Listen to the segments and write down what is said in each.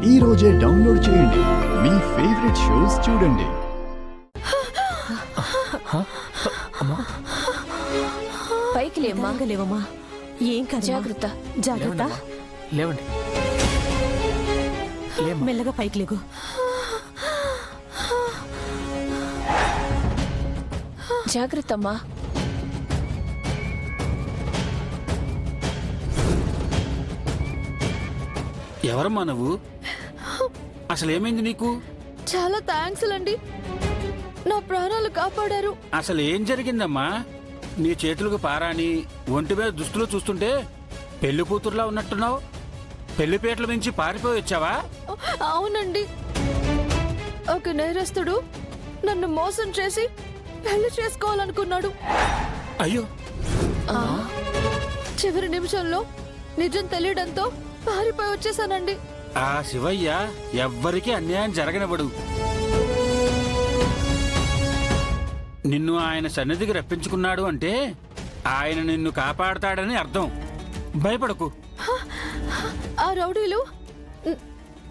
ఈ రోజే డౌన్లోడ్ చేయండి. మీ ఫేవరెట్ షోస్ చూడండి. పైకి లేవమ్మా. ఏం కాదు, జాగ్రత్త. జాగ్రత్త. లేవండి. మెల్లగా పైకి లేగు. జాగ్రత్త అమ్మా. ఎవరమ్మా నువ్వు? అసలు ఏమైంది నీకు? చాలా థ్యాంక్స్ అండి, నా ప్రాణాలు కాపాడారు. అసలు ఏం జరిగిందమ్మా? నీ చేతులకు పారాని, ఒంటి మీద దుస్తులు చూస్తుంటే పెళ్లి కూతురులా ఉన్నట్టున్నావు. పెళ్లిపేటల నుంచి పారిపోయి వచ్చావా? అవునండి, ఒక నేరస్తుడు నన్ను మోసం చేసి పెళ్లి చేసుకోవాలనుకున్నాడు. అయ్యో, చివరి నిమిషంలో నిజం తెలియడంతో పారిపోయి వచ్చేసానండి. ఆ శివయ్య ఎవ్వరికీ అన్యాయం జరగనివ్వడు. నిన్ను ఆయన సన్నిధికి రప్పించుకున్నాడు అంటే ఆయన నిన్ను కాపాడతాడని అర్థం. భయపడకు. ఆ రౌడీలు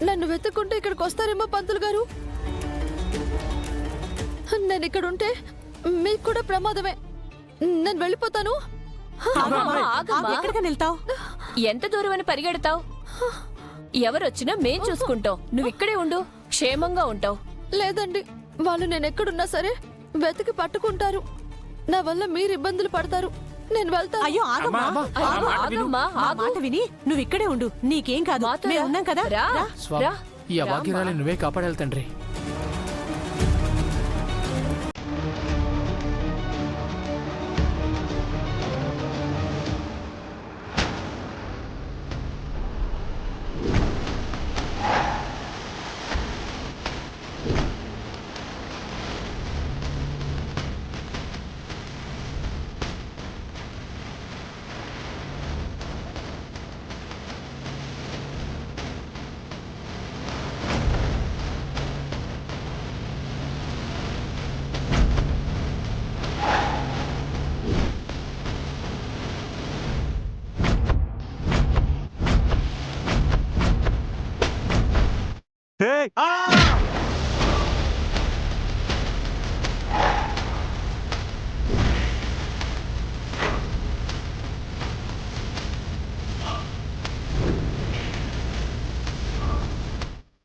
నన్ను వెతుక్కుంటే ఇక్కడికి వస్తారేమో పంతులు గారు. నేను ఇక్కడ ఉంటే మీకు కూడా ప్రమాదమే. నేను వెళ్ళిపోతాను. ఎక్కడికి వెళ్తావు? ఎంత దూరం అని పరిగెడతావు? ఎవరొచ్చినా మేం చూసుకుంటాం. నువ్వు ఇక్కడే ఉండు, క్షేమంగా ఉంటావు. లేదండి, వాళ్ళు నేను ఎక్కడున్నా సరే వెతికి పట్టుకుంటారు. నా వల్ల మీరు ఇబ్బందులు పడతారు. నేను వెళ్తాను. అయ్యో, ఆగమ్మా. అమ్మా, అమ్మా, ఆగమ్మా, మా ఆగు. మాట విని నువ్వు ఇక్కడే ఉండు. నీకేం కాదు, మేము ఉన్నాం కదా. రా, స్వామి, రా. ఈ అభాగ్యురాలు నువ్వే కాపాడాలి తండ్రి.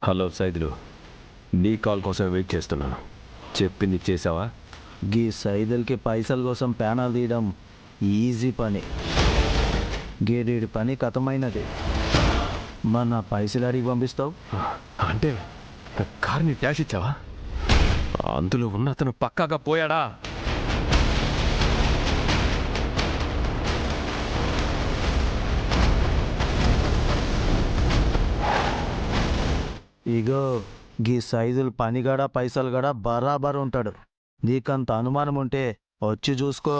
హలో సైదులు, నీ కాల్ కోసం వెయిట్ చేస్తున్నాను. చెప్పింది చేసావా? గీ సైదులకి పైసల కోసం ప్యానాలు తీయడం ఈజీ పని. గేడేడి పని కథమైనది. మన పైసలు అడిగి పంపిస్తావు అంటే కార్ని డాష్ ఇచ్చావా? అందులో ఉన్న అతను పక్కాగా పోయాడా? ఇగో గీ సైదులు పనిగడ పైసలు గడ బరాబర్ ఉంటాడు. నీకంత అనుమానం ఉంటే వచ్చి చూసుకో.